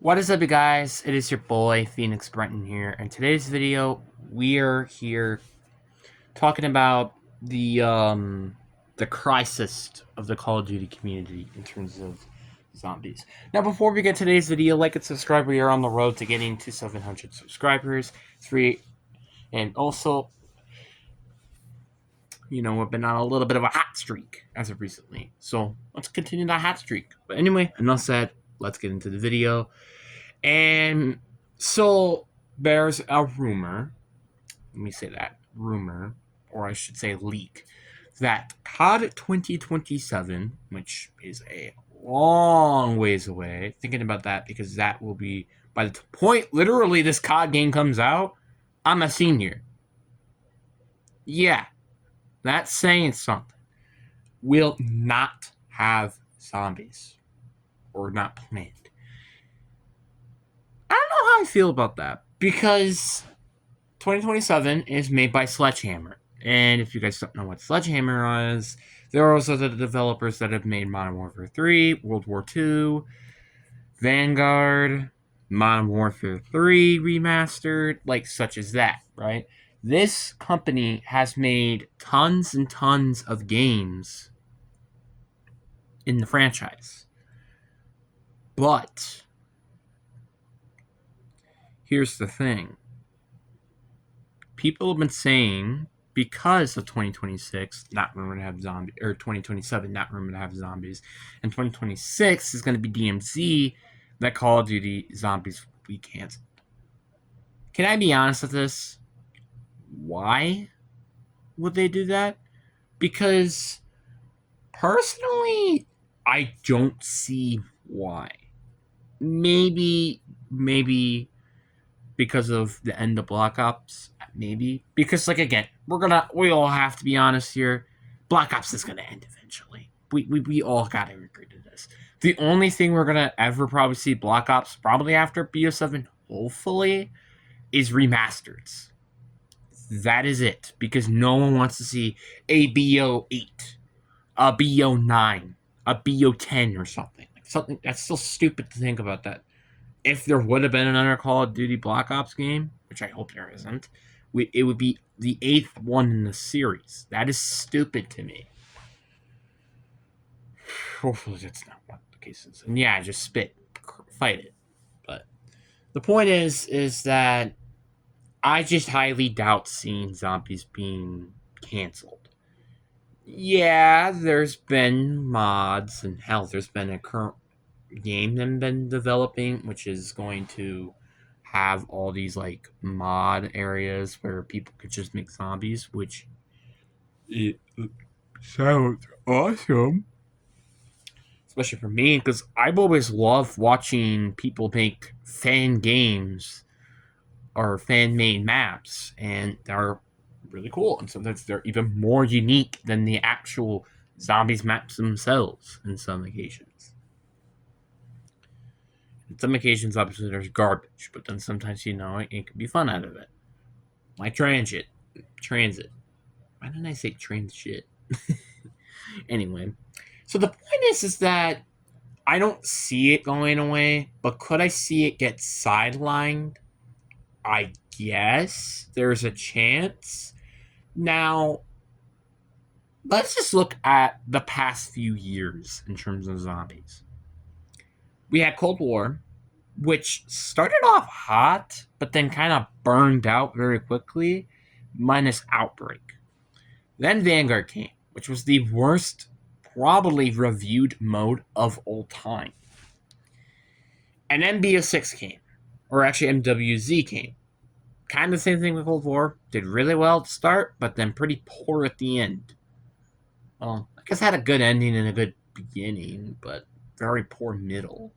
What is up, you guys? It is your boy Phoenix Brenton here, and today's video we are here talking about the crisis of the Call of Duty community in terms of zombies. Now, before we get today's video, like and subscribe. We are on the road to getting to 700 subscribers. It's free, and also, we've been on a little bit of a hot streak as of recently. So let's continue that hot streak. But anyway, enough said. Let's get into the video. And so there's a rumor, let me say that, rumor, or I should say leak, that COD 2027, which is a long ways away, thinking about that because that will be, by the point literally this COD game comes out, I'm a senior. Yeah, that's saying something. Will not have zombies, or not planned. I don't know how I feel about that because 2027 is made by Sledgehammer. And if you guys don't know what Sledgehammer is, they're also the developers that have made Modern Warfare 3, World War 2, Vanguard, Modern Warfare 3 remastered, like such as that, right? This company has made tons and tons of games in the franchise. But here's the thing. People have been saying because of 2026 not rumored to have zombies, or 2027 not rumored to have zombies, and 2026 is going to be DMZ, that Call of Duty zombies will be canceled. Can I be honest with this? Why would they do that? Because personally, I don't see why. Maybe because of the end of Black Ops, maybe because, like, again, we all have to be honest here. Black Ops is gonna end eventually. We all gotta agree to this. The only thing we're gonna ever probably see Black Ops probably after BO7, hopefully, is remasters. That is it, because no one wants to see a BO8, a BO9, a BO10 or something. Like something that's still stupid to think about that. If there would have been another Call of Duty Black Ops game, which I hope there isn't, it would be the 8th one in the series. That is stupid to me. Hopefully that's not what the case is. And yeah, just fight it. But the point is that I just highly doubt seeing zombies being canceled. Yeah, there's been mods, and hell, there's been a current game they've been developing, which is going to have all these like mod areas where people could just make zombies, which it sounds awesome. Especially for me, because I've always loved watching people make fan games or fan made maps, and they're really cool. And sometimes they're even more unique than the actual zombies maps themselves in some occasions. In some occasions, obviously, there's garbage, but then sometimes, it can be fun out of it. Like Transit. Why didn't I say transit? Anyway, so the point is that I don't see it going away, but could I see it get sidelined? I guess there's a chance. Now, let's just look at the past few years in terms of zombies. We had Cold War, which started off hot, but then kind of burned out very quickly, minus Outbreak. Then Vanguard came, which was the worst, probably reviewed mode of all time. And then BO6 came, or actually MWZ came. Kind of the same thing with Cold War. Did really well at the start, but then pretty poor at the end. Well, I guess had a good ending and a good beginning, but very poor middle.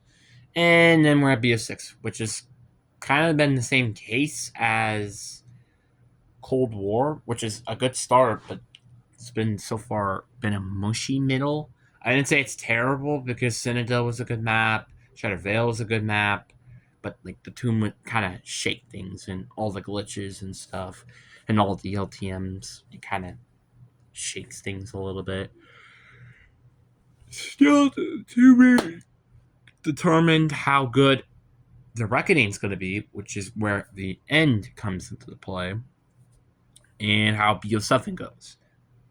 And then we're at BO6, which has kind of been the same case as Cold War, which is a good start, but it's been so far been a mushy middle. I didn't say it's terrible because Citadel was a good map, Shattered Veil was a good map, but like the Tomb would kind of shake things and all the glitches and stuff, and all the LTMs. It kind of shakes things a little bit. Still to be determined how good the Reckoning's going to be, which is where the end comes into the play, and how BO7 goes.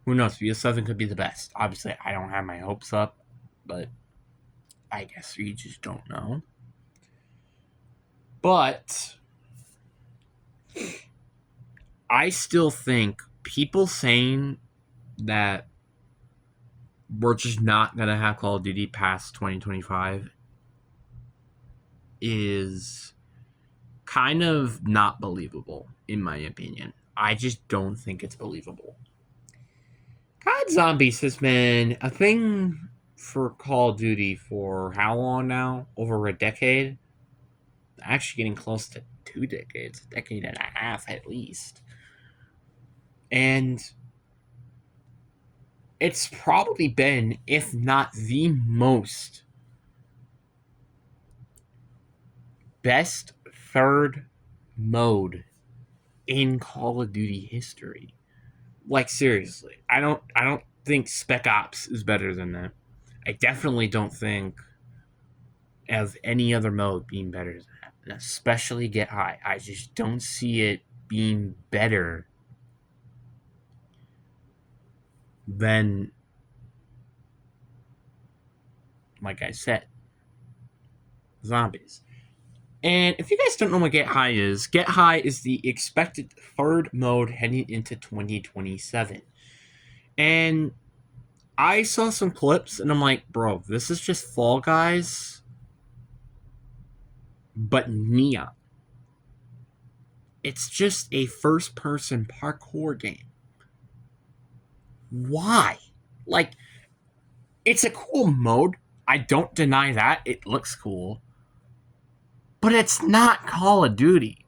Who knows? BO7 could be the best. Obviously, I don't have my hopes up, but I guess we just don't know. But I still think people saying that we're just not going to have Call of Duty past 2025 is kind of not believable, in my opinion. I just don't think it's believable. COD Zombies has been a thing for Call of Duty for how long now? Over a decade? Actually getting close to 2 decades, a decade and a half at least. And it's probably been, if not the most best third mode in Call of Duty history. Like, seriously, I don't think Spec Ops is better than that. I definitely don't think of any other mode being better than that, and especially Get High. I just don't see it being better than, like I said, Zombies. And if you guys don't know what Get High is the expected third mode heading into 2027. And I saw some clips and I'm like, bro, this is just Fall Guys, but Neon. It's just a first person parkour game. Why? Like, it's a cool mode. I don't deny that. It looks cool. But it's not Call of Duty.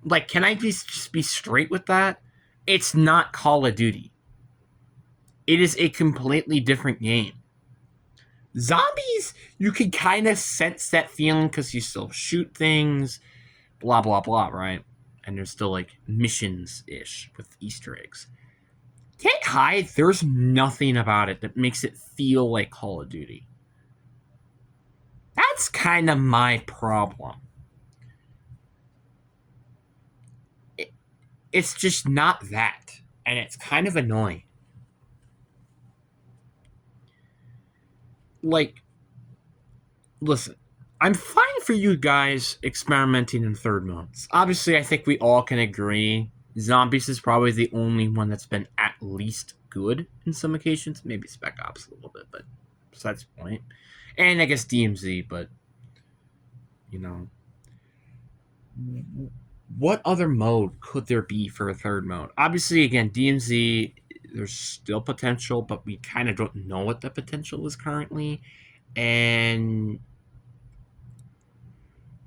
Like, can I just be straight with that? It's not Call of Duty. It is a completely different game. Zombies, you can kind of sense that feeling because you still shoot things, blah, blah, blah, right? And there's still, like, missions-ish with Easter eggs. Get High, there's nothing about it that makes it feel like Call of Duty. That's kind of my problem. It's just not that, and it's kind of annoying. Like, listen, I'm fine for you guys experimenting in third modes. Obviously, I think we all can agree Zombies is probably the only one that's been at least good in some occasions. Maybe Spec Ops a little bit, but besides the point. And I guess DMZ, but, you know. What other mode could there be for a third mode? Obviously, again, DMZ, there's still potential, but we kind of don't know what the potential is currently. And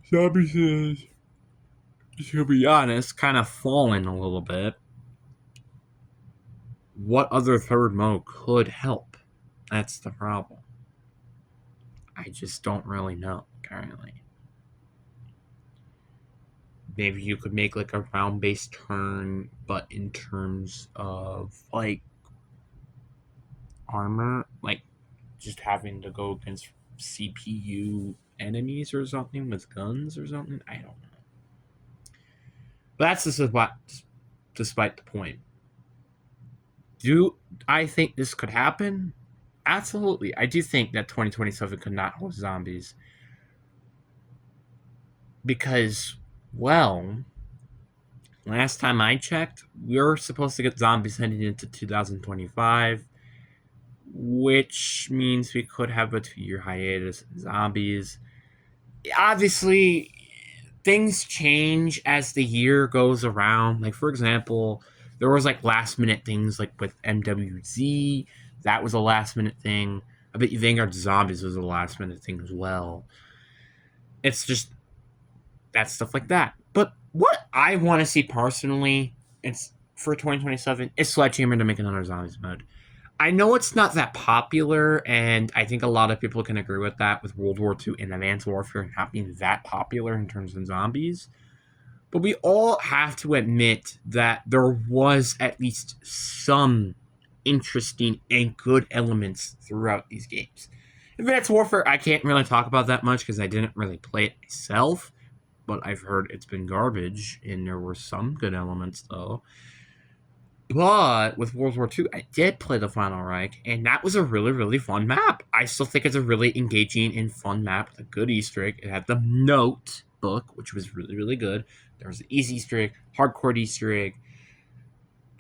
Zombies is, to be honest, kind of fallen a little bit. What other third mode could help? That's the problem. I just don't really know currently. Maybe you could make like a round-based turn, but in terms of like armor, like just having to go against CPU enemies or something with guns or something. I don't know. But that's just what, despite the point. Do I think this could happen? Absolutely. I do think that 2027 could not host Zombies. Because, well, last time I checked, we were supposed to get Zombies heading into 2025, which means we could have a 2-year hiatus in Zombies. Obviously, things change as the year goes around. Like, for example, there was like last minute things like with MWZ. That was a last minute thing. I bet you Vanguard Zombies was a last minute thing as well. It's just that stuff like that. But what I want to see personally, it's for 2027, is Sledgehammer to make another Zombies mode. I know it's not that popular, and I think a lot of people can agree with that, with World War II and Advanced Warfare not being that popular in terms of zombies. But we all have to admit that there was at least some interesting and good elements throughout these games. Advanced Warfare, I can't really talk about that much because I didn't really play it myself, but I've heard it's been garbage, and there were some good elements though. But with World War II, I did play the Final Reich, and that was a really, really fun map. I still think it's a really engaging and fun map with a good Easter egg. It had the Notebook, which was really, really good. There was the easy Easter egg, hardcore Easter egg,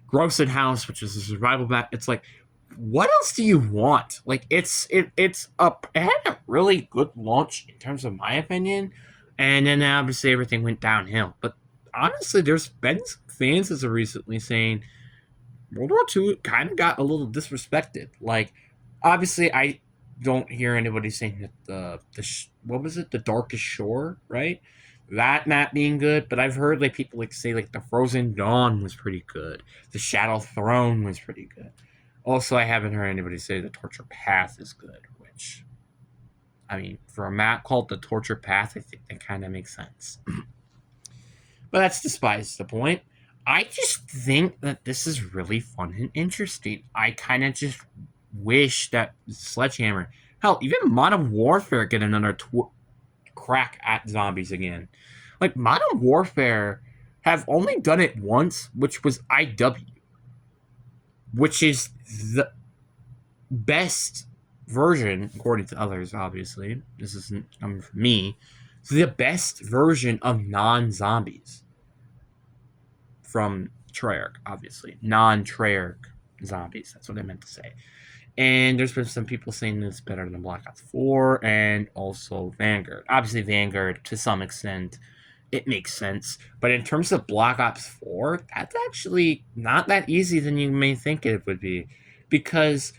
Grossen House, which is a survival map. It's like, what else do you want? Like, it had a really good launch in terms of my opinion, and then obviously everything went downhill. But honestly, there's been some fans as of recently saying World War II kind of got a little disrespected. Like, obviously, I don't hear anybody saying that what was it, the Darkest Shore, right? That map being good, but I've heard like people like say like the Frozen Dawn was pretty good, the Shadow Throne was pretty good. Also, I haven't heard anybody say the Torture Path is good, which, I mean, for a map called the Torture Path, I think that kind of makes sense. But that's despite the point. I just think that this is really fun and interesting. I kind of just wish that Sledgehammer, hell, even Modern Warfare get another crack at zombies again. Like, Modern Warfare have only done it once, which was IW, which is the best version, according to others, obviously. This isn't coming from me. It's the best version of non-zombies from Treyarch, obviously. Non-Treyarch zombies. That's what I meant to say. And there's been some people saying it's better than Black Ops 4 and also Vanguard. Obviously, Vanguard, to some extent, it makes sense. But in terms of Black Ops 4, that's actually not that easy than you may think it would be. Because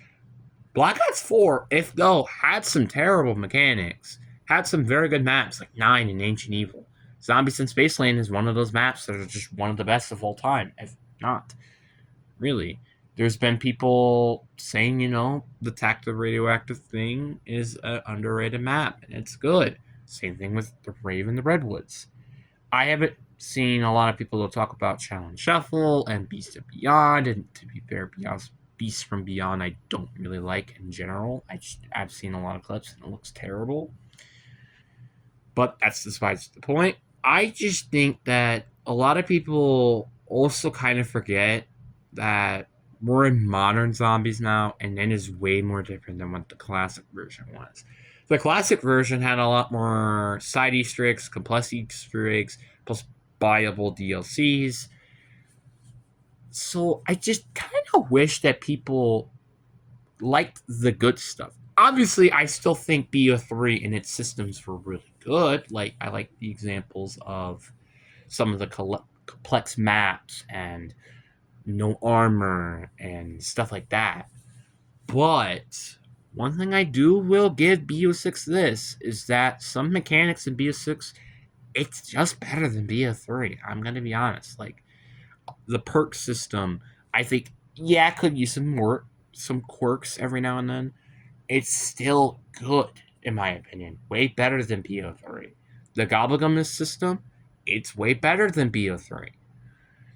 Black Ops 4, if though, had some terrible mechanics, had some very good maps like 9 and Ancient Evil. Zombies in Spaceland is one of those maps that are just one of the best of all time, if not. Really. There's been people saying, the Tactical Radioactive thing is an underrated map, and it's good. Same thing with the Rave and the Redwoods. I haven't seen a lot of people talk about Challenge Shuffle and Beast of Beyond, and to be fair, Beast from Beyond I don't really like in general. I've seen a lot of clips, and it looks terrible. But that's besides the point. I just think that a lot of people also kind of forget that we're in modern zombies now, and it is way more different than what the classic version was. The classic version had a lot more side Easter eggs, complex Easter eggs, plus buyable DLCs. So I just kind of wish that people liked the good stuff. Obviously, I still think BO3 and its systems were really good. Like, I like the examples of some of the complex maps and no armor and stuff like that. But one thing I will give BO6 this is that some mechanics in BO6, it's just better than BO3. I'm going to be honest. Like, the perk system, I think, could use some quirks every now and then. It's still good, in my opinion. Way better than BO3. The Gobblegum system, it's way better than BO3.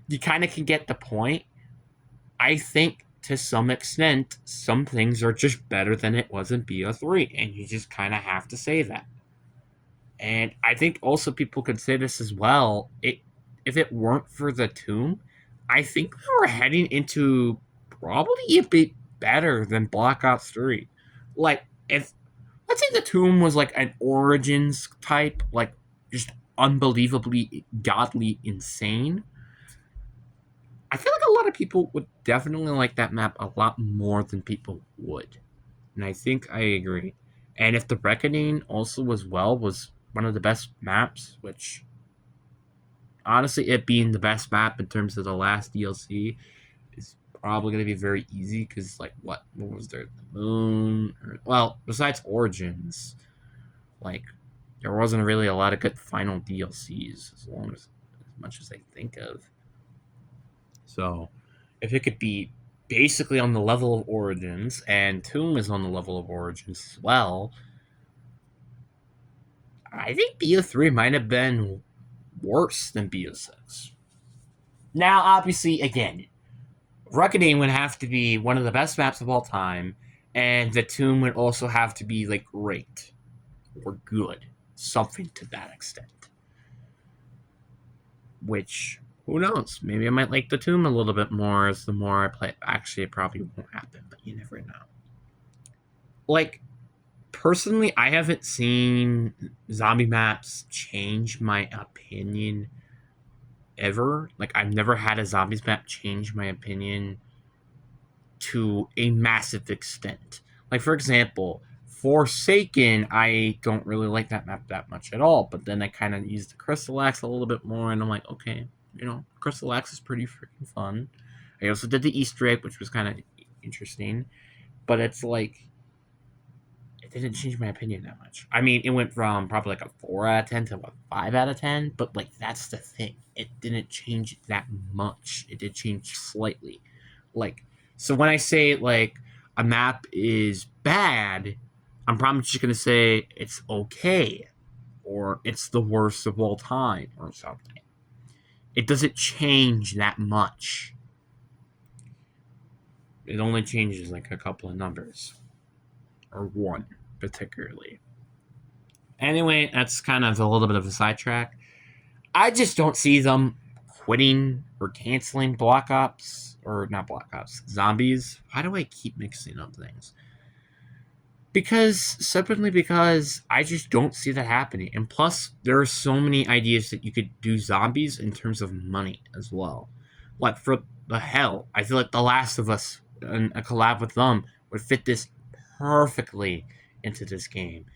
You kind of can get the point. I think, to some extent, some things are just better than it was in BO3, and you just kind of have to say that. And I think also people could say this as well. If it weren't for the tomb, I think we were heading into probably a bit better than Black Ops 3. Like, if, let's say the tomb was like an Origins type, like, just unbelievably godly insane, I feel like a lot of people would definitely like that map a lot more than people would. And I think I agree. And if the Reckoning also was one of the best maps, which honestly, it being the best map in terms of the last DLC is probably going to be very easy because, like, what was there? The Moon? Well, besides Origins, like, there wasn't really a lot of good final DLCs as much as I think of. So, if it could be basically on the level of Origins, and Tomb is on the level of Origins as well, I think BO3 might have been worse than BO6. Now, obviously, again, Reckoning would have to be one of the best maps of all time, And the tomb would also have to be like great or good, something to that extent. Which, who knows? Maybe I might like the tomb a little bit more as the more I play. Actually, it probably won't happen, but you never know. Like, personally, I haven't seen zombie maps change my opinion ever. Like, I've never had a zombies map change my opinion to a massive extent. Like, for example, Forsaken, I don't really like that map that much at all, but then I kind of use the Crystal Axe a little bit more, and I'm like, okay, Crystal Axe is pretty freaking fun. I also did the Easter egg, which was kind of interesting, but it's like, it didn't change my opinion that much. I mean, it went from probably like a 4 out of 10 to a 5 out of 10, but like, that's the thing. It didn't change that much. It did change slightly. Like, so when I say like a map is bad, I'm probably just going to say it's okay or it's the worst of all time or something. It doesn't change that much. It only changes like a couple of numbers or one particularly. Anyway, that's kind of a little bit of a sidetrack. I just don't see them quitting or canceling Black Ops, or not Black Ops, Zombies. Why do I keep mixing up things? Simply because I just don't see that happening. And plus, there are so many ideas that you could do zombies in terms of money as well. Like, for the hell, I feel like The Last of Us and a collab with them would fit this perfectly into this game.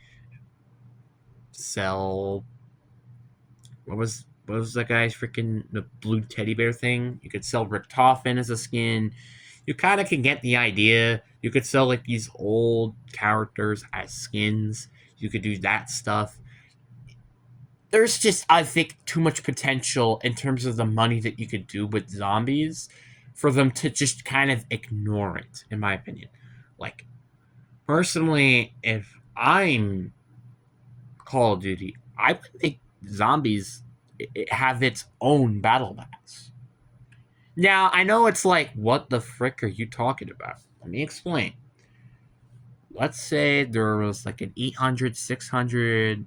Sell, what was that guy's freaking the blue teddy bear thing? You could sell Richtofen as a skin. You kind of can get the idea. You could sell like these old characters as skins. You could do that stuff. There's just, I think, too much potential in terms of the money that you could do with zombies for them to just kind of ignore it, in my opinion. Like, personally, if I'm Call of Duty, I would make zombies have its own battle pass. Now, I know it's like, what the frick are you talking about? Let me explain. Let's say there was like an 800, 600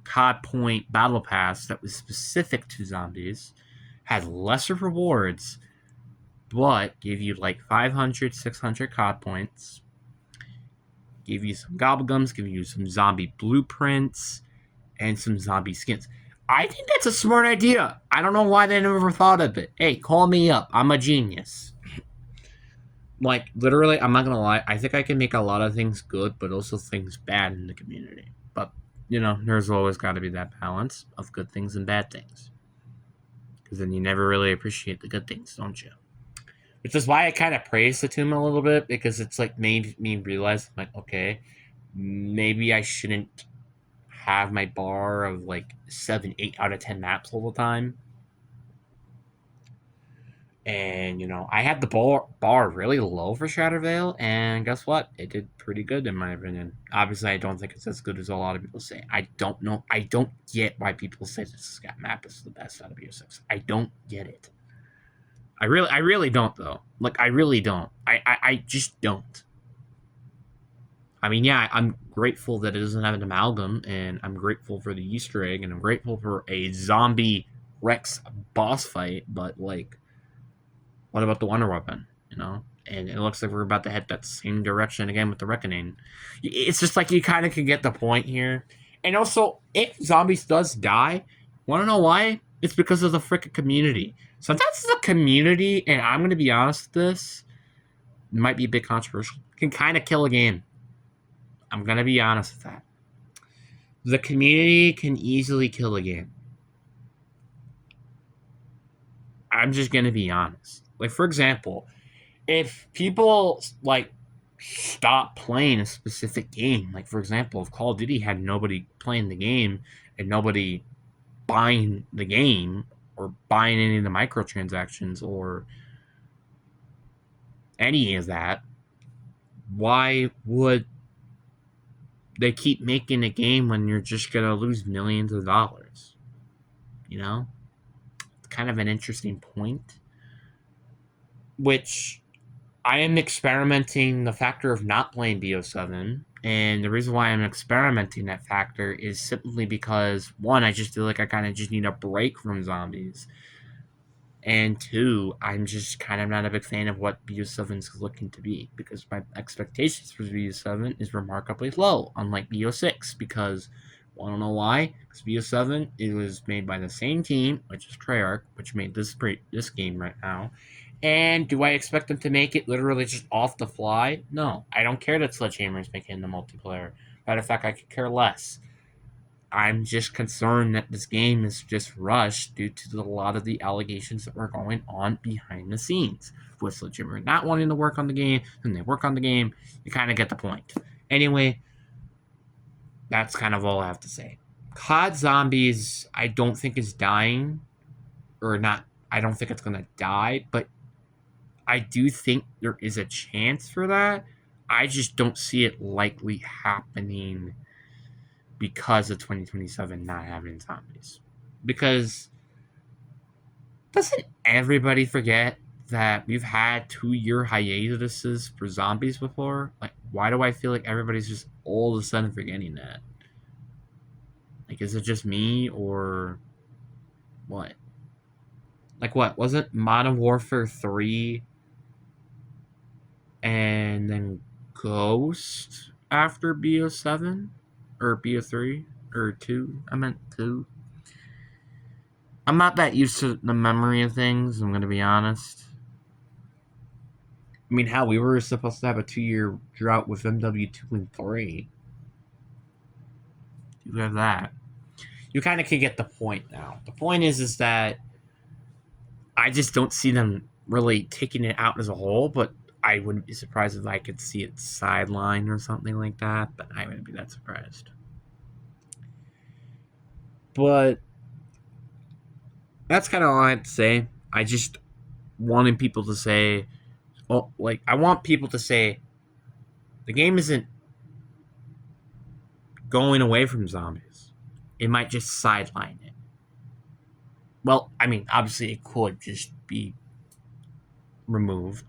COD point battle pass that was specific to zombies, had lesser rewards, but gave you like 500, 600 COD points, give you some gobblegums, give you some zombie blueprints, and some zombie skins. I think that's a smart idea. I don't know why they never thought of it. Hey, call me up. I'm a genius. Like, literally, I'm not gonna lie. I think I can make a lot of things good, but also things bad in the community. But, there's always got to be that balance of good things and bad things. Because then you never really appreciate the good things, don't you? Which is why I kind of praise the tomb a little bit, because it's like made me realize, like, okay, maybe I shouldn't have my bar of like 7, 8 out of 10 maps all the time. And I had the bar really low for Shattervale, and guess what? It did pretty good in my opinion. Obviously, I don't think it's as good as a lot of people say. I don't know. I don't get why people say this map is the best out of BO6. I don't get it. I really don't though. Like, I really don't. I just don't. I mean, yeah, I'm grateful that it doesn't have an amalgam, and I'm grateful for the Easter egg, and I'm grateful for a zombie Rex boss fight, but like, what about the Wonder Weapon? And it looks like we're about to head that same direction again with the Reckoning. It's just like, you kind of can get the point here. And also, if Zombies does die, want to know why? It's because of the freaking community. Sometimes the community, and I'm going to be honest with this, might be a bit controversial, can kind of kill a game. I'm going to be honest with that. The community can easily kill a game. I'm just going to be honest. Like, for example, if people, like, stop playing a specific game, like, for example, if Call of Duty had nobody playing the game and nobody buying the game or buying any of the microtransactions or any of that, why would they keep making a game when you're just going to lose millions of dollars? It's kind of an interesting point. Which, I am experimenting the factor of not playing BO7. And the reason why I'm experimenting that factor is simply because, one, I just feel like I kind of just need a break from zombies. And two, I'm just kind of not a big fan of what BO7 is looking to be, because my expectations for BO7 is remarkably low, unlike BO6, because, well, I don't know why, because BO7, it was made by the same team, which is Treyarch, which made this game right now. And do I expect them to make it literally just off the fly? No. I don't care that Sledgehammer is making the multiplayer. Matter of fact, I could care less. I'm just concerned that this game is just rushed due to a lot of the allegations that were going on behind the scenes. With Sledgehammer not wanting to work on the game, and they work on the game, you kind of get the point. Anyway, that's kind of all I have to say. COD Zombies, I don't think is dying, or not. I don't think it's gonna die, but I do think there is a chance for that. I just don't see it likely happening because of 2027 not having zombies. Because doesn't everybody forget that we've had 2-year hiatuses for zombies before? Like, why do I feel like everybody's just all of a sudden forgetting that? Like, is it just me or what? Like, what? Wasn't Modern Warfare 3 and then Ghost after BO7? Or BO3? Or 2? I meant 2. I'm not that used to the memory of things, I'm going to be honest. I mean, how we were supposed to have a 2-year drought with MW2 and 3. You have that. You kind of can get the point now. The point is that I just don't see them really taking it out as a whole, but I wouldn't be surprised if I could see it sidelined or something like that, but I wouldn't be that surprised. But that's kind of all I have to say. I just wanted people to say, oh, like, I want people to say, the game isn't going away from zombies. It might just sideline it. Well, I mean, obviously it could just be removed,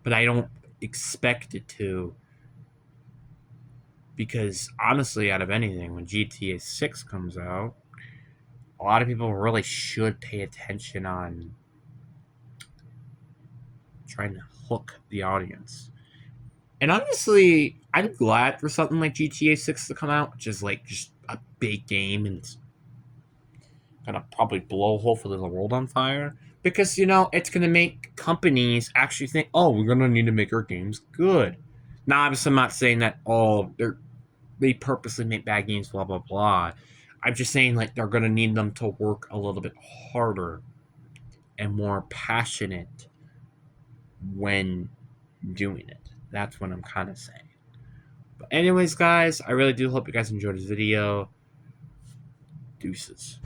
but I don't expect it to, because honestly, out of anything, when GTA 6 comes out, a lot of people really should pay attention on trying to hook the audience. And honestly, I'm glad for something like GTA 6 to come out, which is like just a big game and it's gonna probably blow hopefully the world on fire. Because, it's gonna make companies actually think, oh, we're gonna need to make our games good. Now, obviously, I'm not saying that they purposely make bad games, blah blah blah. I'm just saying like they're gonna need them to work a little bit harder and more passionate when doing it. That's what I'm kind of saying. But anyways, guys, I really do hope you guys enjoyed this video. Deuces.